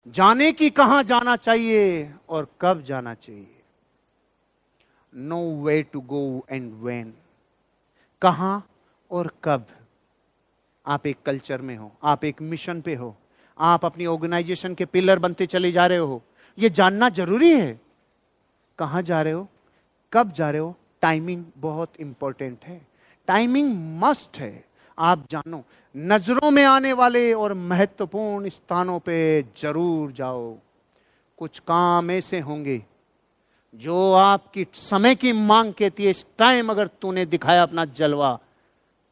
जाने की कहां जाना चाहिए और कब जाना चाहिए। No way to go and when, कहां और कब। आप एक कल्चर में हो, आप एक मिशन पे हो, आप अपनी ऑर्गेनाइजेशन के पिलर बनते चले जा रहे हो, यह जानना जरूरी है कहां जा रहे हो, कब जा रहे हो। टाइमिंग बहुत इंपॉर्टेंट है, टाइमिंग मस्ट है। आप जानो, नजरों में आने वाले और महत्वपूर्ण स्थानों पे जरूर जाओ। कुछ काम ऐसे होंगे जो आपकी समय की मांग कहती है, इस टाइम अगर तूने दिखाया अपना जलवा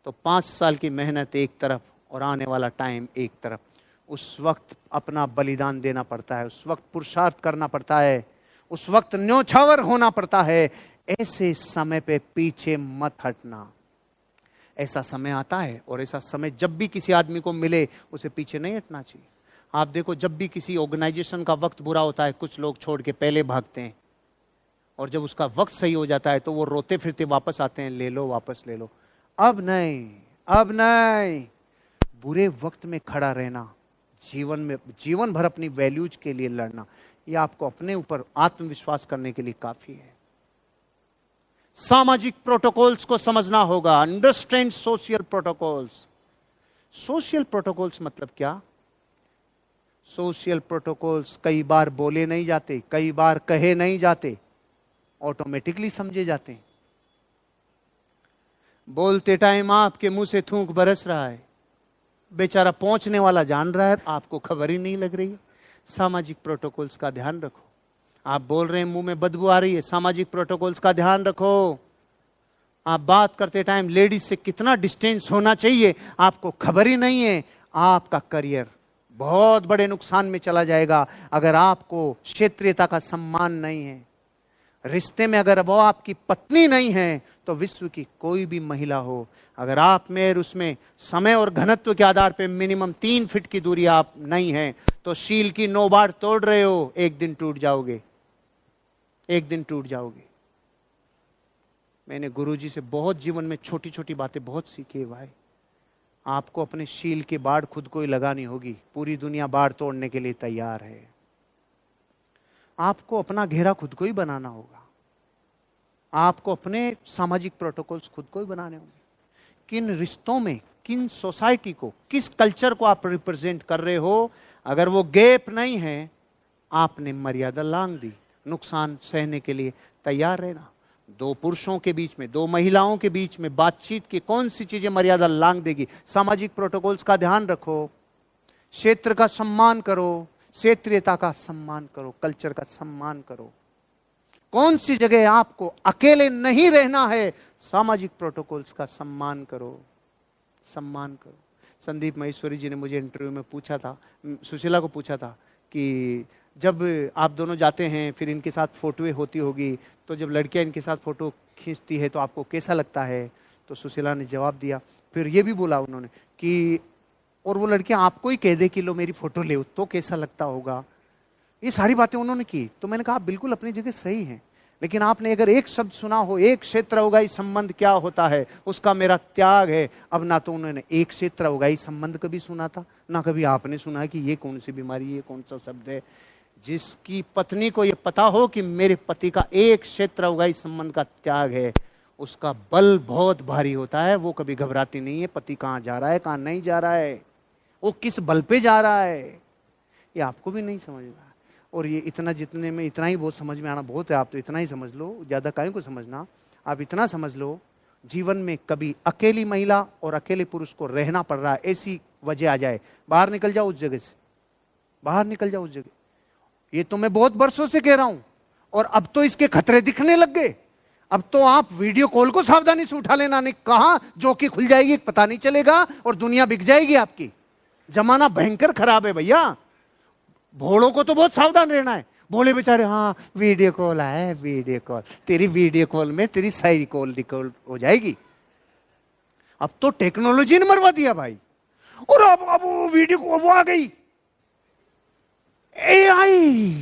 तो 5 साल की मेहनत एक तरफ और आने वाला टाइम एक तरफ। उस वक्त अपना बलिदान देना पड़ता है, उस वक्त पुरुषार्थ करना पड़ता है, उस वक्त न्योछावर होना पड़ता है। ऐसे समय पे पीछे मत हटना। ऐसा समय आता है और ऐसा समय जब भी किसी आदमी को मिले उसे पीछे नहीं हटना चाहिए। आप देखो, जब भी किसी ऑर्गेनाइजेशन का वक्त बुरा होता है, कुछ लोग छोड़ के पहले भागते हैं, और जब उसका वक्त सही हो जाता है तो वो रोते फिरते वापस आते हैं, ले लो वापस ले लो। अब नहीं, अब नहीं। बुरे वक्त में खड़ा रहना, जीवन में जीवन भर अपनी वैल्यूज के लिए लड़ना, यह आपको अपने ऊपर आत्मविश्वास करने के लिए काफी है। सामाजिक प्रोटोकॉल्स को समझना होगा। Understand social protocols. Social protocols मतलब क्या? सोशल प्रोटोकॉल्स कई बार बोले नहीं जाते, कई बार कहे नहीं जाते, ऑटोमेटिकली समझे जाते हैं। बोलते टाइम आपके मुंह से थूक बरस रहा है, बेचारा पहुंचने वाला जान रहा है, आपको खबर ही नहीं लग रही है। सामाजिक प्रोटोकॉल्स का ध्यान रखो। आप बोल रहे हैं मुंह में बदबू आ रही है, सामाजिक प्रोटोकॉल्स का ध्यान रखो। आप बात करते टाइम लेडीज से कितना डिस्टेंस होना चाहिए आपको खबर ही नहीं है। आपका करियर बहुत बड़े नुकसान में चला जाएगा अगर आपको क्षेत्रीयता का सम्मान नहीं है। रिश्ते में अगर वो आपकी पत्नी नहीं है तो विश्व की कोई भी महिला हो, अगर आप में और उसमें समय और घनत्व के आधार पर मिनिमम 3 फीट की दूरी आप नहीं है तो शील की 9 बार तोड़ रहे हो, एक दिन टूट जाओगे, एक दिन टूट जाओगे। मैंने गुरुजी से बहुत जीवन में छोटी छोटी बातें बहुत सीखी है भाई। आपको अपने शील की बाड़ खुद को ही लगानी होगी, पूरी दुनिया बाड़ तोड़ने के लिए तैयार है। आपको अपना घेरा खुद को ही बनाना होगा, आपको अपने सामाजिक प्रोटोकॉल्स खुद को ही बनाने होंगे। किन रिश्तों में, किन सोसाइटी को, किस कल्चर को आप रिप्रेजेंट कर रहे हो, अगर वो गैप नहीं है, आपने मर्यादा लांघ दी। नुकसान सहने के लिए तैयार रहना। 2 पुरुषों के बीच में, 2 महिलाओं के बीच में बातचीत की कौन सी चीजें मर्यादा लांघ देगी? सामाजिक प्रोटोकॉल्स का ध्यान रखो, क्षेत्र का सम्मान करो, क्षेत्रीयता का सम्मान करो, कल्चर का सम्मान करो। कौन सी जगह आपको अकेले नहीं रहना है, सामाजिक प्रोटोकॉल्स का सम्मान करो, सम्मान करो। संदीप महेश्वरी जी ने मुझे इंटरव्यू में पूछा था, सुशीला को पूछा था कि जब आप दोनों जाते हैं फिर इनके साथ फोटोएं होती होगी, तो जब लड़कियां इनके साथ फोटो खींचती है तो आपको कैसा लगता है? तो सुशीला ने जवाब दिया, फिर ये भी बोला उन्होंने कि और वो लड़कियां आपको ही कह दे कि लो मेरी फोटो ले, तो कैसा लगता होगा? ये सारी बातें उन्होंने की। तो मैंने कहा आप बिल्कुल अपनी जगह सही हैं, लेकिन आपने अगर एक शब्द सुना हो, एक क्षेत्र अवगाही संबंध क्या होता है, उसका मेरा त्याग है। अब ना तो उन्होंने एक क्षेत्र अवगाही संबंध कभी सुना था, ना कभी आपने सुना कि ये कौन सी बीमारी, ये कौन सा शब्द है। जिसकी पत्नी को ये पता हो कि मेरे पति का एक क्षेत्र अवगाही संबंध का त्याग है, उसका बल बहुत भारी होता है। वो कभी घबराती नहीं है पति कहाँ जा रहा है, कहाँ नहीं जा रहा है, वो किस बल पे जा रहा है, ये आपको भी नहीं समझ रहा। और ये इतना, जितने में इतना ही बहुत समझ में आना बहुत है। आप तो इतना ही समझ लो, ज्यादा काहे को समझना। आप इतना समझ लो, जीवन में कभी अकेली महिला और अकेले पुरुष को रहना पड़ रहा है, ऐसी वजह आ जाए, बाहर निकल जाओ उस जगह से, बाहर निकल जाओ उस जगह। ये तो मैं बहुत बरसों से कह रहा हूं, और अब तो इसके खतरे दिखने लग गए। अब तो आप वीडियो कॉल को सावधानी से उठा लेना, नहीं कहां जोकी खुल जाएगी पता नहीं चलेगा, और दुनिया बिक जाएगी आपकी। जमाना भयंकर खराब है भैया। भोलों को तो बहुत सावधान रहना है। भोले बेचारे, हाँ वीडियो कॉल आया, वीडियो कॉल, तेरी वीडियो कॉल में तेरी सारी कॉल रिकॉर्ड हो जाएगी। अब तो टेक्नोलॉजी ने मरवा दिया भाई। और अब वो वीडियो कॉल वो आ गई, एआई,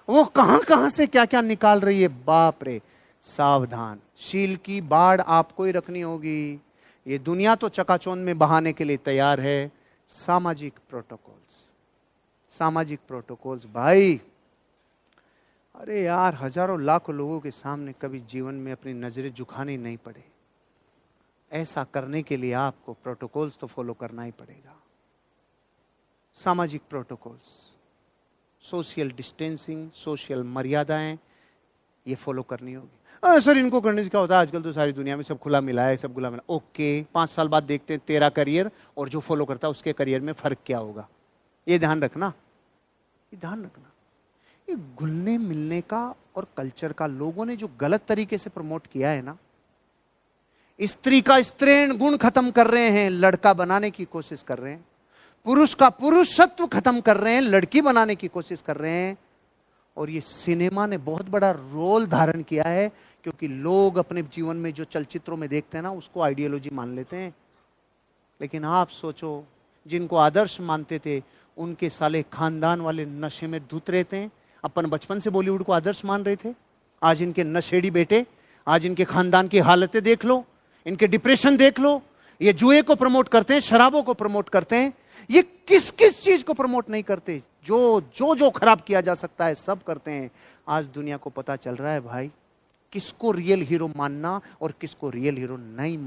वो कहां कहां से क्या क्या निकाल रही है, बाप रे। सावधान, शील की बाढ़ आपको ही रखनी होगी। ये दुनिया तो चकाचौंध में बहाने के लिए तैयार है। सामाजिक प्रोटोकॉल्स, सामाजिक प्रोटोकॉल्स भाई, अरे यार हजारों लाखों लोगों के सामने कभी जीवन में अपनी नजरें झुकानी नहीं पड़े। ऐसा करने के लिए आपको प्रोटोकॉल्स तो फॉलो करना ही पड़ेगा। सामाजिक प्रोटोकॉल्स, सोशल डिस्टेंसिंग, सोशल मर्यादाएं, ये फॉलो करनी होगी। सर इनको करने से क्या होता है, आजकल तो सारी दुनिया में सब खुला मिला है, सब खुला मिला। ओके, 5 साल बाद देखते हैं तेरा करियर और जो फॉलो करता है उसके करियर में फर्क क्या होगा। ये ध्यान रखना, ये ध्यान रखना। ये घुलने मिलने का और कल्चर का लोगों ने जो गलत तरीके से प्रमोट किया है ना, स्त्री का स्त्रीण गुण खत्म कर रहे हैं, लड़का बनाने की कोशिश कर रहे हैं। पुरुष का पुरुषत्व खत्म कर रहे हैं, लड़की बनाने की कोशिश कर रहे हैं। और ये सिनेमा ने बहुत बड़ा रोल धारण किया है, क्योंकि लोग अपने जीवन में जो चलचित्रों में देखते हैं ना, उसको आइडियोलॉजी मान लेते हैं। लेकिन आप सोचो, जिनको आदर्श मानते थे उनके साले खानदान वाले नशे में धुत रहते हैं। अपन बचपन से बॉलीवुड को आदर्श मान रहे थे, आज इनके नशेड़ी बेटे, आज इनके खानदान की हालतें देख लो, इनके डिप्रेशन देख लो। ये जुए को प्रमोट करते हैं, शराबों को प्रमोट करते हैं। ये किस किस चीज को प्रमोट नहीं करते? जो खराब किया जा सकता है सब करते हैं। आज दुनिया को पता चल रहा है भाई, किसको रियल हीरो मानना और किसको रियल हीरो नहीं मानना।